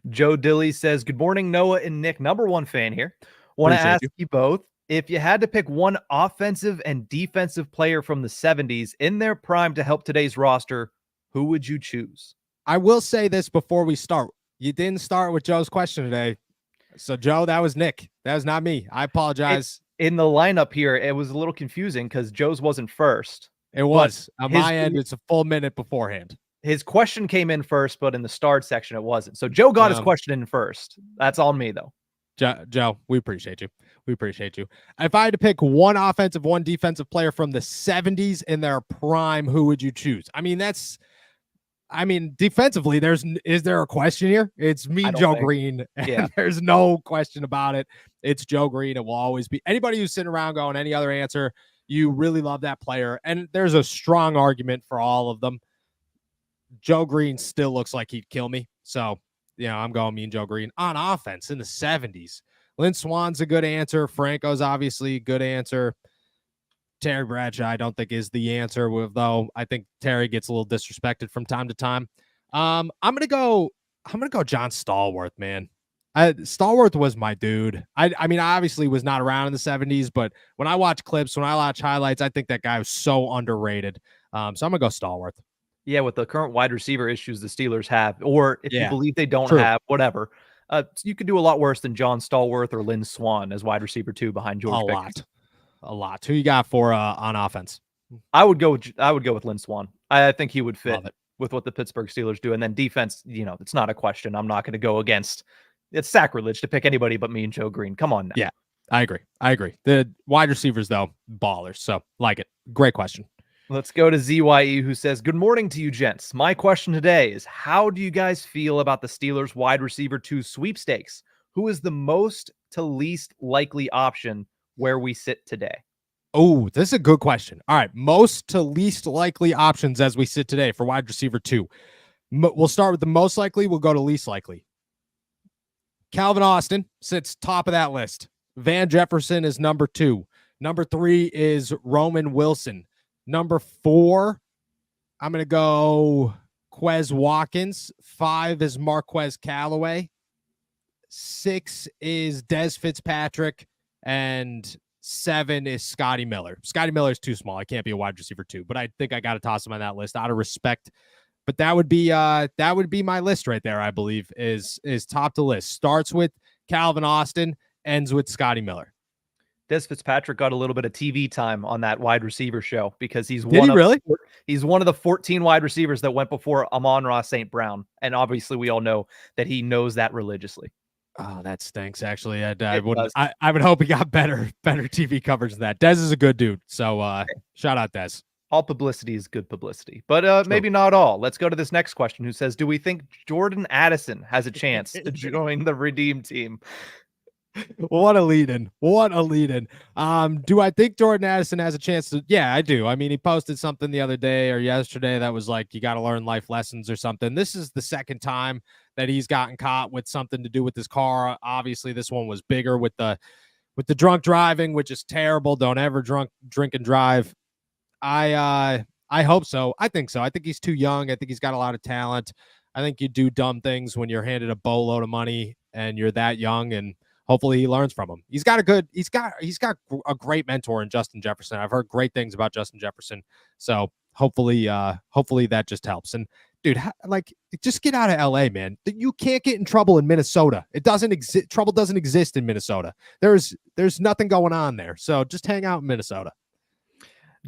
Joe Dilly says, good morning, Noah and Nick. Number one fan here. Want to ask you both, if you had to pick one offensive and defensive player from the 70s in their prime to help today's roster, who would you choose?
I will say this before we start. You didn't start with Joe's question today. So, Joe, that was Nick. That was not me. I apologize.
In the lineup here, it was a little confusing because Joe's wasn't first.
It was. On my end, it's a full minute beforehand. His
question came in first, but in the starred section, it wasn't. So Joe got his question in first. That's on me, though.
Joe, we appreciate you. We appreciate you. If I had to pick one offensive, one defensive player from the 70s in their prime, who would you choose? I mean, defensively, is there a question here? It's me, Joe Green. Yeah. There's no question about it. It's Joe Green. It will always be. Anybody who's sitting around going any other answer, you really love that player. And there's a strong argument for all of them. Joe Green still looks like he'd kill me. So, I'm going me and Joe Green. On offense in the 70s, Lynn Swann's a good answer. Franco's obviously a good answer. Terry Bradshaw, I don't think is the answer, though I think Terry gets a little disrespected from time to time. I'm gonna go John Stallworth, man. Stallworth was my dude. I mean, I obviously was not around in the 70s, but when I watch clips, when I watch highlights, I think that guy was so underrated. So I'm gonna go Stallworth.
Yeah, with the current wide receiver issues the Steelers have, or if you believe they don't have, whatever, you could do a lot worse than John Stallworth or Lynn Swann as wide receiver 2 behind George Pickens.
A lot. Who you got for on offense?
I would go with Lynn Swann. I think he would fit with what the Pittsburgh Steelers do. And then defense, it's not a question. I'm not going to go against. It's sacrilege to pick anybody but me and Joe Green. Come on now.
Yeah, I agree. The wide receivers, though, ballers. So like it. Great question.
Let's go to ZYE, who says, good morning to you, gents. My question today is, how do you guys feel about the Steelers wide receiver 2 sweepstakes? Who is the most to least likely option where we sit today?
Oh, this is a good question. All right. Most to least likely options as we sit today for wide receiver 2. We'll start with the most likely. We'll go to least likely. Calvin Austin sits top of that list. Van Jefferson is number 2. Number 3 is Roman Wilson. Number 4, I'm going to go Quez Watkins. 5 is Marquez Callaway. 6 is Dez Fitzpatrick. And 7 is Scotty Miller. Scotty Miller is too small. I can't be a wide receiver 2, but I think I got to toss him on that list out of respect. But that would be my list right there. I believe is top to list. Starts with Calvin Austin, ends with Scotty Miller.
Dez Fitzpatrick got a little bit of TV time on that wide receiver show because he's he's one of the 14 wide receivers that went before Amon-Ra St. Brown. And obviously we all know that he knows that religiously.
Oh, that stinks. Actually, I would hope he got better TV coverage than that. Dez is a good dude. So shout out Dez.
All publicity is good publicity, but maybe not all. Let's go to this next question, who says, do we think Jordan Addison has a chance to join the Redeem team?
What a lead-in. Do I think Jordan Addison has a chance to? Yeah, I do. I mean, he posted something the other day or yesterday that was like, you got to learn life lessons or something. This is the second time that he's gotten caught with something to do with his car. Obviously, this one was bigger with the drunk driving, which is terrible. Don't ever drink and drive. I hope so. I think so. I think he's too young. I think he's got a lot of talent. I think you do dumb things when you're handed a boatload of money and you're that young, and hopefully he learns from him. He's got a great mentor in Justin Jefferson. I've heard great things about Justin Jefferson. So hopefully that just helps. And dude, just get out of LA, man. You can't get in trouble in Minnesota. It doesn't exist. Trouble doesn't exist in Minnesota. There's nothing going on there. So just hang out in Minnesota.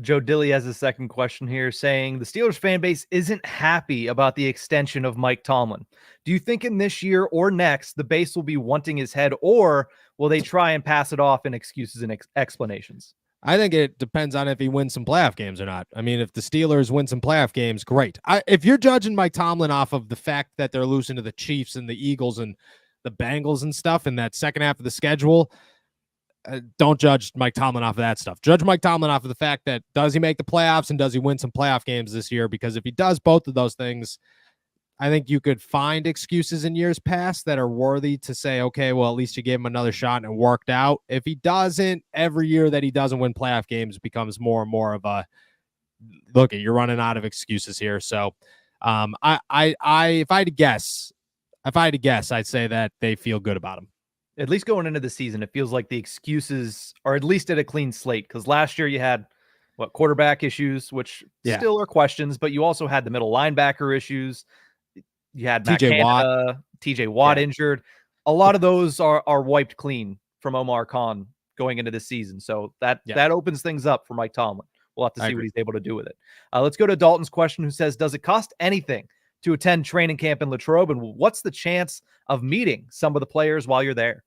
Joe Dilly has a second question here saying the Steelers fan base isn't happy about the extension of Mike Tomlin. Do you think in this year or next, the base will be wanting his head, or will they try and pass it off in excuses and explanations?
I think it depends on if he wins some playoff games or not. I mean, if the Steelers win some playoff games, great. If you're judging Mike Tomlin off of the fact that they're losing to the Chiefs and the Eagles and the Bengals and stuff in that second half of the schedule, don't judge Mike Tomlin off of that stuff. Judge Mike Tomlin off of the fact that does he make the playoffs and does he win some playoff games this year? Because if he does both of those things, I think you could find excuses in years past that are worthy to say, okay, well, at least you gave him another shot and it worked out. If he doesn't, every year that he doesn't win playoff games becomes more and more of a look at you're running out of excuses here. So if I had to guess, I'd say that they feel good about him.
At least going into the season, it feels like the excuses are at least at a clean slate. Because last year you had quarterback issues, which still are questions, but you also had the middle linebacker issues. You had TJ Watt injured. A lot of those are wiped clean from Omar Khan going into this season. So that opens things up for Mike Tomlin. We'll have to see what he's able to do with it. Let's go to Dalton's question, who says, does it cost anything to attend training camp in Latrobe? And what's the chance of meeting some of the players while you're there?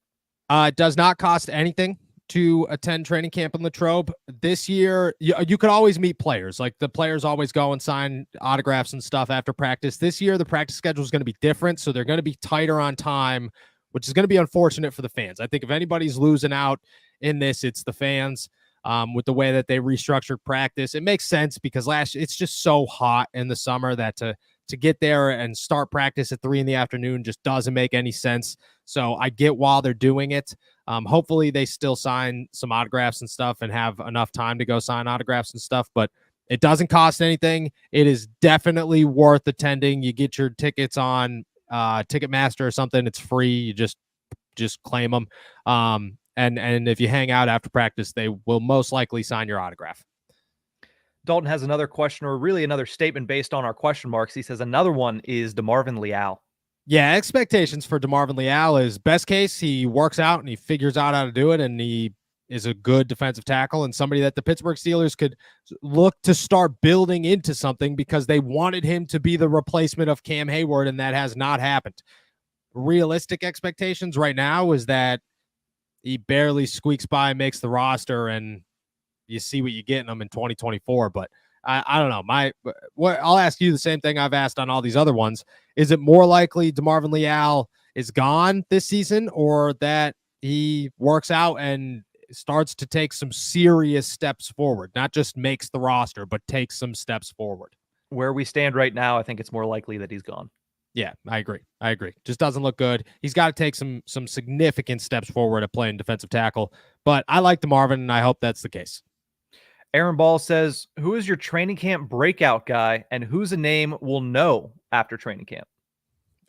It does not cost anything to attend training camp in Latrobe. This year, you could always meet players. Like the players always go and sign autographs and stuff after practice. This year, the practice schedule is going to be different, so they're going to be tighter on time, which is going to be unfortunate for the fans. I think if anybody's losing out in this, it's the fans. With the way that they restructured practice, it makes sense because it's just so hot in the summer that to get there and start practice at 3 p.m. just doesn't make any sense. So I get why they're doing it. Hopefully they still sign some autographs and stuff and have enough time to go sign autographs and stuff, but it doesn't cost anything. It is definitely worth attending. You get your tickets on Ticketmaster or something. It's free. You just claim them. And if you hang out after practice, they will most likely sign your autograph.
Dalton has another question, or really another statement based on our question marks. He says another one is Demarvin Leal.
Yeah, expectations for Demarvin Leal is best case, he works out and he figures out how to do it, and he is a good defensive tackle and somebody that the Pittsburgh Steelers could look to start building into something because they wanted him to be the replacement of Cam Hayward, and that has not happened. Realistic expectations right now is that he barely squeaks by, makes the roster, and you see what you get in him in 2024. But I don't know. I'll ask you the same thing I've asked on all these other ones. Is it more likely Demarvin Leal is gone this season, or that he works out and starts to take some serious steps forward, not just makes the roster, but takes some steps forward?
Where we stand right now, I think it's more likely that he's gone.
Yeah, I agree. Just doesn't look good. He's got to take some significant steps forward at playing defensive tackle. But I like Demarvin, and I hope that's the case.
Aaron Ball says, who is your training camp breakout guy, and who's a name we'll know after training camp?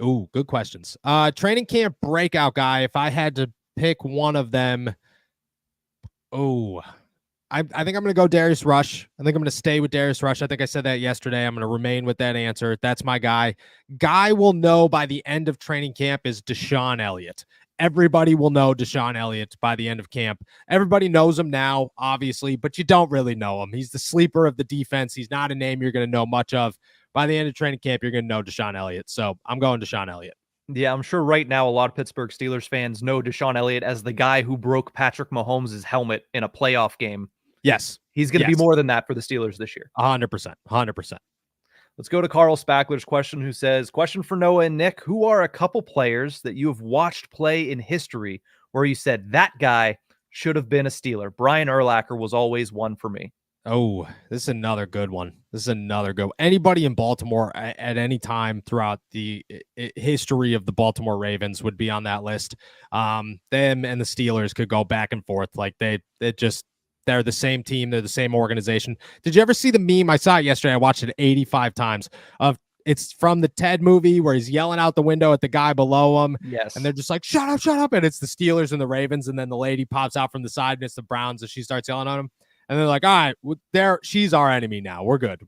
Ooh, good questions. Training camp breakout guy, if I had to pick one of them, I think I'm going to go Darius Rush. I think I'm going to stay with Darius Rush. I think I said that yesterday. I'm going to remain with that answer. That's my guy. Guy we'll know by the end of training camp is DeShawn Elliott. Everybody will know DeShawn Elliott by the end of camp. Everybody knows him now, obviously, but you don't really know him. He's the sleeper of the defense. He's not a name you're going to know much of. By the end of training camp, you're going to know DeShawn Elliott. So I'm going DeShawn Elliott.
Yeah, I'm sure right now a lot of Pittsburgh Steelers fans know DeShawn Elliott as the guy who broke Patrick Mahomes' helmet in a playoff game.
Yes.
He's going to be more than that for the Steelers this year.
100%.
Let's go to Carl Spackler's question, who says, question for Noah and Nick, who are a couple players that you have watched play in history where you said that guy should have been a Steeler? Brian Urlacher was always one for me.
Oh, this is another good one. Anybody in Baltimore at any time throughout the history of the Baltimore Ravens would be on that list. Them and the Steelers could go back and forth. Like they're the same team. They're the same organization. Did you ever see the meme? I saw it yesterday. I watched it 85 times it's from the Ted movie where he's yelling out the window at the guy below him.
Yes.
And they're just like, shut up. And it's the Steelers and the Ravens. And then the lady pops out from the side and it's the Browns and she starts yelling at him. And they're like, all right, she's our enemy now. We're good.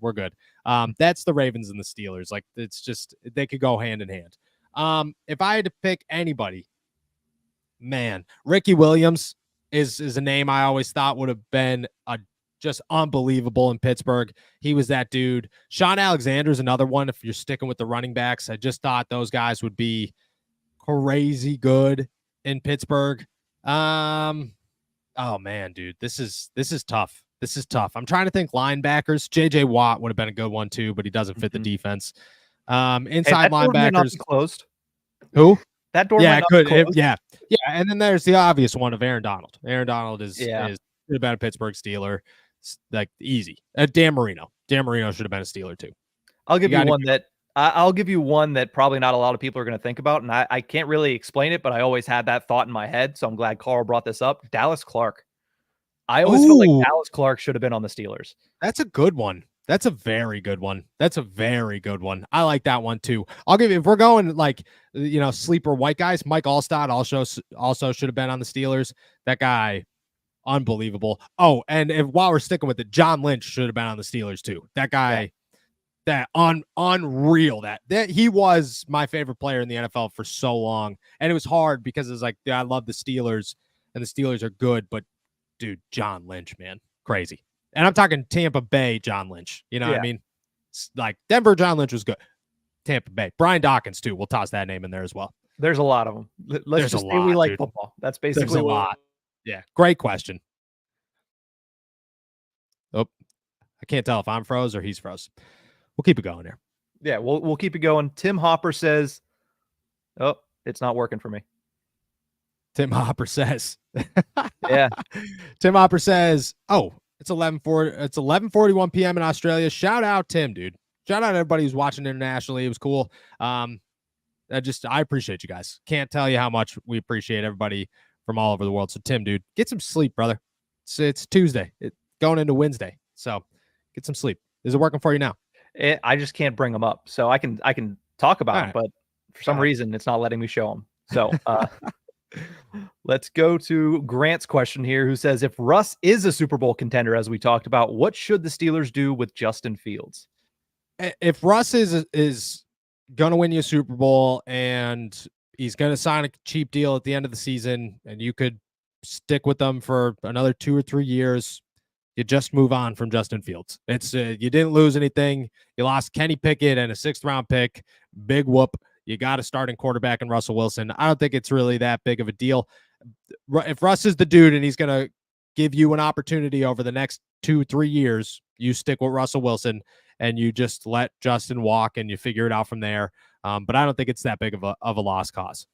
That's the Ravens and the Steelers. Like, it's just, they could go hand in hand. If I had to pick anybody, man, Ricky Williams is a name I always thought would have been just unbelievable in Pittsburgh. He was that dude. Sean Alexander's another one. If you're sticking with the running backs, I just thought those guys would be crazy good in Pittsburgh. Oh man, dude, this is tough. This is tough. I'm trying to think linebackers. JJ Watt would have been a good one too, but he doesn't fit the defense. Inside linebackers
closed.
Who?
That door
yeah, could yeah. And then there's the obvious one of Aaron Donald. Aaron Donald is should have been a Pittsburgh Steeler. Like easy. Dan Marino. Dan Marino should have been a Steeler too.
I'll give you one that probably not a lot of people are going to think about, and I can't really explain it, but I always had that thought in my head, so I'm glad Carl brought this up. Dallas Clark. I always feel like Dallas Clark should have been on the Steelers.
That's a good one. That's a very good one. I like that one too. I'll give you, if we're going like, sleeper white guys, Mike Allstott also should have been on the Steelers. That guy, unbelievable. Oh, and while we're sticking with it, John Lynch should have been on the Steelers too. That guy, unreal. That he was my favorite player in the NFL for so long. And it was hard because it was like, I love the Steelers and the Steelers are good, but dude, John Lynch, man, crazy. And I'm talking Tampa Bay John Lynch. You know what I mean? Like Denver John Lynch was good. Tampa Bay. Brian Dawkins too. We'll toss that name in there as well.
There's a lot of them. Let's just say we like football. That's basically
a lot. Yeah. Great question. Oh, I can't tell if I'm froze or he's froze. We'll keep it going here.
Yeah, we'll keep it going. Tim Hopper says, oh, it's not working for me.
Tim Hopper says,
Tim
Hopper says, oh, it's 11:41 p.m. in Australia. Shout out Tim, dude. Shout out everybody who's watching internationally. It was cool. I appreciate you guys. Can't tell you how much we appreciate everybody from all over the world. So Tim, dude, get some sleep, brother. It's Tuesday. Going into Wednesday. So get some sleep. Is it working for you now?
I just can't bring them up. So I can talk about them, but for some reason it's not letting me show them. So let's go to Grant's question here, who says, if Russ is a Super Bowl contender, as we talked about, what should the Steelers do with Justin Fields?
If Russ is going to win you a Super Bowl and he's going to sign a cheap deal at the end of the season and you could stick with them for another 2 or 3 years, you just move on from Justin Fields. It's you didn't lose anything. You lost Kenny Pickett and a 6th round pick. Big whoop. You got a starting quarterback in Russell Wilson. I don't think it's really that big of a deal. If Russ is the dude and he's going to give you an opportunity over the next 2-3 years, you stick with Russell Wilson and you just let Justin walk and you figure it out from there. But I don't think it's that big of a lost cause.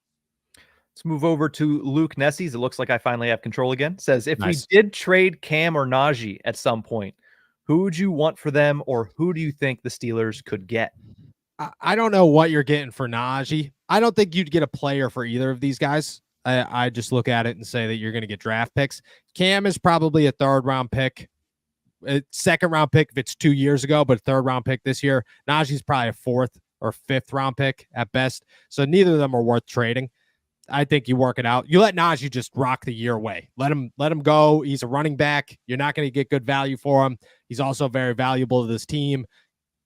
Let's move over to Luke Nessies. It looks like I finally have control again. Says, if we did trade Cam or Najee at some point, who would you want for them, or who do you think the Steelers could get?
I don't know what you're getting for Najee. I don't think you'd get a player for either of these guys. I just look at it and say that you're going to get draft picks. Cam is probably a 3rd round pick, a 2nd round pick if it's 2 years ago, but a 3rd round pick this year. Najee's probably a 4th or 5th round pick at best. So neither of them are worth trading. I think you work it out. You let Najee just rock the year away. Let him go. He's a running back. You're not going to get good value for him. He's also very valuable to this team.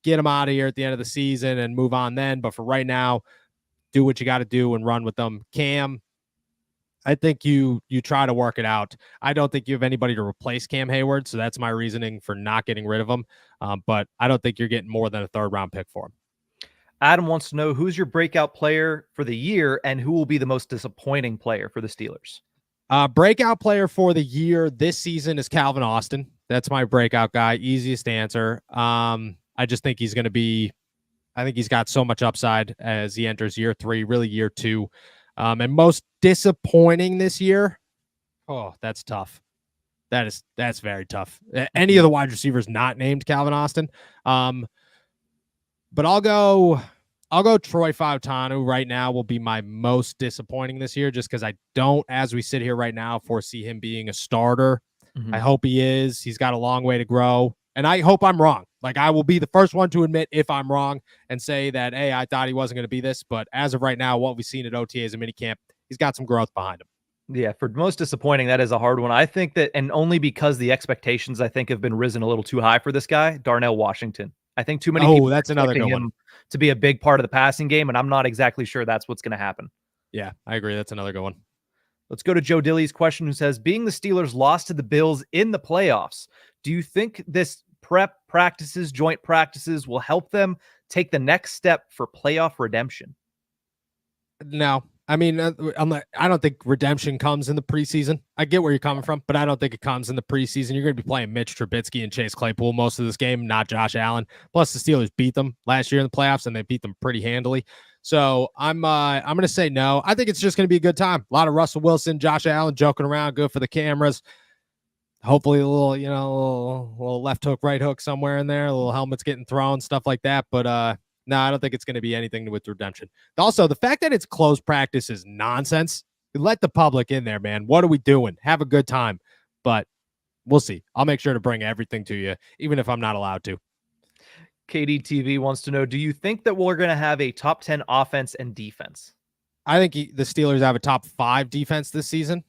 Get him out of here at the end of the season and move on then. But for right now, do what you got to do and run with them. Cam, I think you try to work it out. I don't think you have anybody to replace Cam Hayward, so that's my reasoning for not getting rid of him. But I don't think you're getting more than a 3rd round pick for him.
Adam wants to know, who's your breakout player for the year and who will be the most disappointing player for the Steelers?
Breakout player for the year this season is Calvin Austin. That's my breakout guy. Easiest answer. I just think he's going to be, I think he's got so much upside as he enters year 3, really year 2. And most disappointing this year. Oh, that's tough. That's very tough. Any of the wide receivers not named Calvin Austin. But I'll go Troy Fautanu right now will be my most disappointing this year, just because I don't, as we sit here right now, foresee him being a starter. I hope he is. He's got a long way to grow. And I hope I'm wrong. Like, I will be the first one to admit if I'm wrong and say that, hey, I thought he wasn't going to be this. But as of right now, what we've seen at OTAs and minicamp, he's got some growth behind him.
Yeah, for most disappointing, that is a hard one. I think that, and only because the expectations I think have been risen a little too high for this guy, Darnell Washington. I think too many people
that's
are
another
expecting
good
him
one
to be a big part of the passing game, and I'm not exactly sure that's what's going to happen.
Yeah, I agree. That's another good one.
Let's go to Joe Dilly's question, who says, being the Steelers lost to the Bills in the playoffs, do you think this joint practices will help them take the next step for playoff redemption?
No. I mean, I don't think redemption comes in the preseason. I get where you're coming from, but I don't think it comes in the preseason. You're going to be playing Mitch Trubisky and Chase Claypool most of this game, not Josh Allen. Plus, the Steelers beat them last year in the playoffs, and they beat them pretty handily. So I'm going to say no. I think it's just going to be a good time. A lot of Russell Wilson, Josh Allen joking around, good for the cameras. Hopefully a little, little left hook, right hook somewhere in there, a little helmets getting thrown, stuff like that. But no, I don't think it's going to be anything with redemption. Also, the fact that it's closed practice is nonsense. Let the public in there, man. What are we doing? Have a good time. But we'll see. I'll make sure to bring everything to you, even if I'm not allowed to.
KDTV wants to know, do you think that we're going to have a top 10 offense and defense?
I think the Steelers have a top 5 defense this season.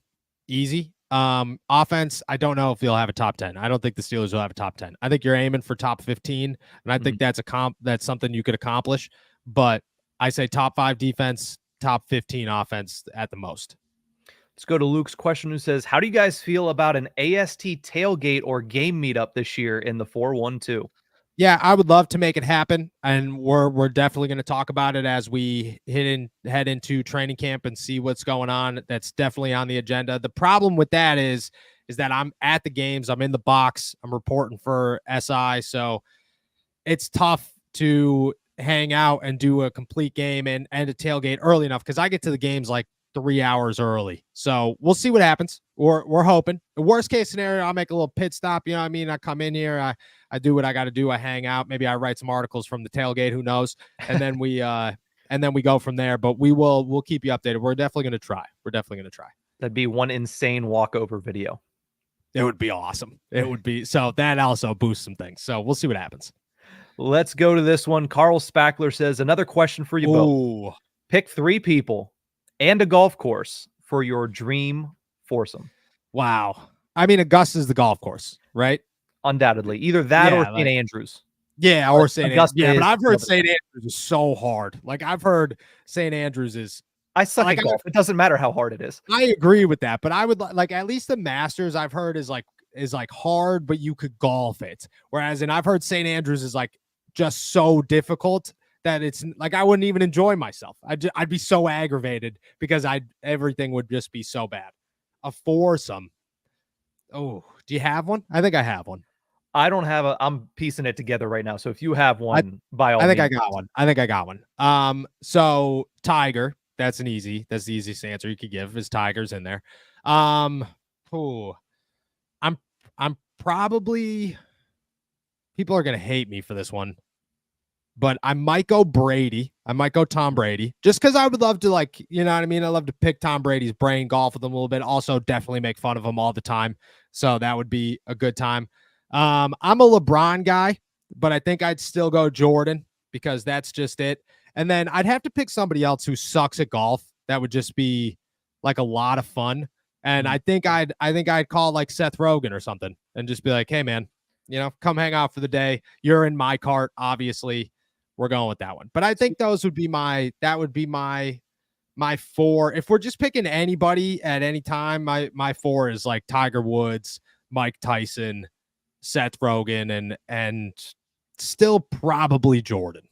Easy. Offense, I don't know if you'll have a top 10. I don't think the Steelers will have a top 10. I think you're aiming for top 15, and I think that's something you could accomplish. But I say top 5 defense, top 15 offense at the most.
Let's go to Luke's question, who says, how do you guys feel about an AST tailgate or game meetup this year in the 4-1-2?
Yeah, I would love to make it happen, and we're definitely going to talk about it as we head into training camp and see what's going on. That's definitely on the agenda. The problem with that is that I'm at the games, I'm in the box, I'm reporting for SI, so it's tough to hang out and do a complete game and a tailgate early enough because I get to the games like 3 hours early. So we'll see what happens. We're hoping. The worst case scenario, I'll make a little pit stop. You know what I mean? I come in here, I do what I got to do. I hang out. Maybe I write some articles from the tailgate. Who knows? And then we go from there. But we'll keep you updated. We're definitely going to try.
That'd be one insane walkover video.
It would be awesome. It would be. So that also boosts some things. So we'll see what happens.
Let's go to this one. Carl Spackler says, another question for you both. Pick 3 people and a golf course for your dream foursome.
Wow. I mean, Augusta's the golf course, right?
Undoubtedly. Either that or St. Andrews.
Yeah, or St. Andrews. Yeah, but I've heard St.
Andrews
is so hard. Like, I've heard St. Andrews is...
I suck at golf. It doesn't matter how hard it is.
I agree with that, but I would like at least the Masters I've heard is hard, but you could golf it. Whereas, and I've heard St. Andrews is like just so difficult that it's like I wouldn't even enjoy myself. I'd be so aggravated because everything would just be so bad. A foursome. Oh, do you have one? I think I have one.
I don't have I'm piecing it together right now. So if you have one, by all means.
I think I got one. So Tiger, that's the easiest answer you could give is Tiger's in there. I'm probably, people are going to hate me for this one, but I might go Brady. I might go Tom Brady just because I would love to, like, you know what I mean? I love to pick Tom Brady's brain, golf with him a little bit. Also, definitely make fun of him all the time. So that would be a good time. I'm a LeBron guy, but I think I'd still go Jordan because that's just it. And then I'd have to pick somebody else who sucks at golf. That would just be like a lot of fun. And I think I'd call like Seth Rogen or something and just be like, hey man, come hang out for the day. You're in my cart. Obviously we're going with that one, but I think that would be my 4. If we're just picking anybody at any time, my 4 is like Tiger Woods, Mike Tyson, Seth Rogen, and still probably Jordan.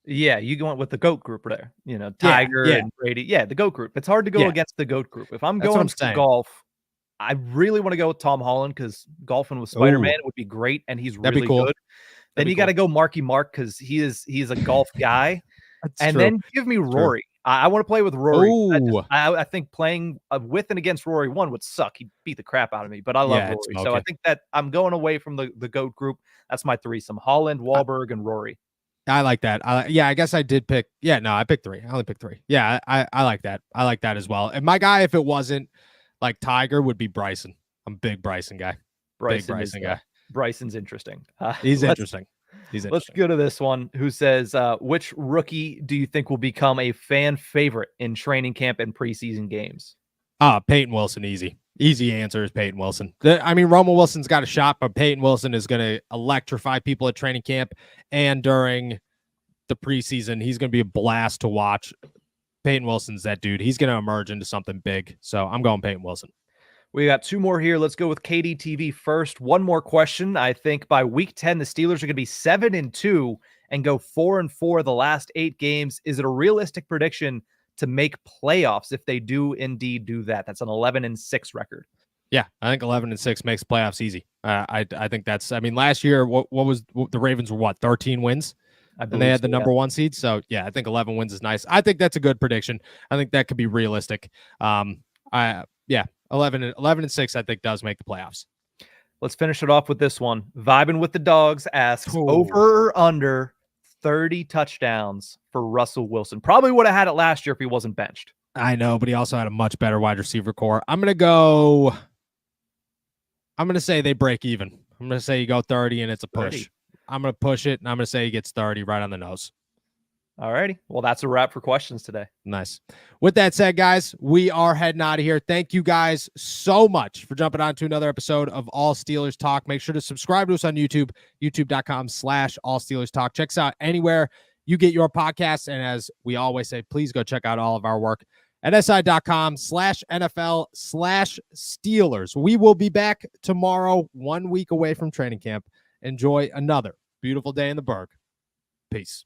Yeah,
you went with the GOAT group there. Tiger and Brady. Yeah, the GOAT group. It's hard to go against the GOAT group. If I'm going to golf, I really want to go with Tom Holland because golfing with Spider-Man would be great, and he's really good. Then you got to go Marky Mark because he's a golf guy. And then give me Rory. I want to play with Rory. I think playing with and against Rory would suck. He'd beat the crap out of me, but I love Rory. So I think that I'm going away from the GOAT group. That's my threesome: Holland, Wahlberg, and Rory.
I like that. I guess I did pick. Yeah, no, I picked 3. I only picked 3. Yeah, I like that. I like that as well. And my guy, if it wasn't like Tiger, would be Bryson. I'm a big Bryson guy. Big Bryson guy.
Bryson's interesting.
He's interesting.
Let's go to this one, who says, which rookie do you think will become a fan favorite in training camp and preseason games?
Peyton Wilson, easy. Easy answer is Peyton Wilson. Romo Wilson's got a shot, but Peyton Wilson is going to electrify people at training camp and during the preseason. He's going to be a blast to watch. Peyton Wilson's that dude. He's going to emerge into something big. So I'm going Peyton Wilson.
We got two more here. Let's go with KDTV first. One more question. I think by week 10, the Steelers are going to be 7-2 and go 4-4 the last 8 games. Is it a realistic prediction to make playoffs if they do indeed do that? That's an 11-6 record.
Yeah, I think 11-6 makes playoffs easy. I think that's. Last year, what was the Ravens were 13 wins, and they had the number 1 seed. So yeah, I think 11 wins is nice. I think that's a good prediction. I think that could be realistic. 11-6, I think, does make the playoffs.
Let's finish it off with this one. Vibing with the Dogs asks, over or under 30 touchdowns for Russell Wilson. Probably would have had it last year if he wasn't benched.
I know, but he also had a much better wide receiver core. I'm going to say they break even. I'm going to say you go 30 and it's a push.
30.
I'm going to push it, and I'm going to say he gets 30 right on the nose.
All righty. Well, that's a wrap for questions today.
Nice. With that said, guys, we are heading out of here. Thank you guys so much for jumping on to another episode of All Steelers Talk. Make sure to subscribe to us on YouTube, youtube.com/All Steelers Talk. Check us out anywhere you get your podcasts. And as we always say, please go check out all of our work at si.com/NFL/Steelers. We will be back tomorrow, 1 week away from training camp. Enjoy another beautiful day in the Berg. Peace.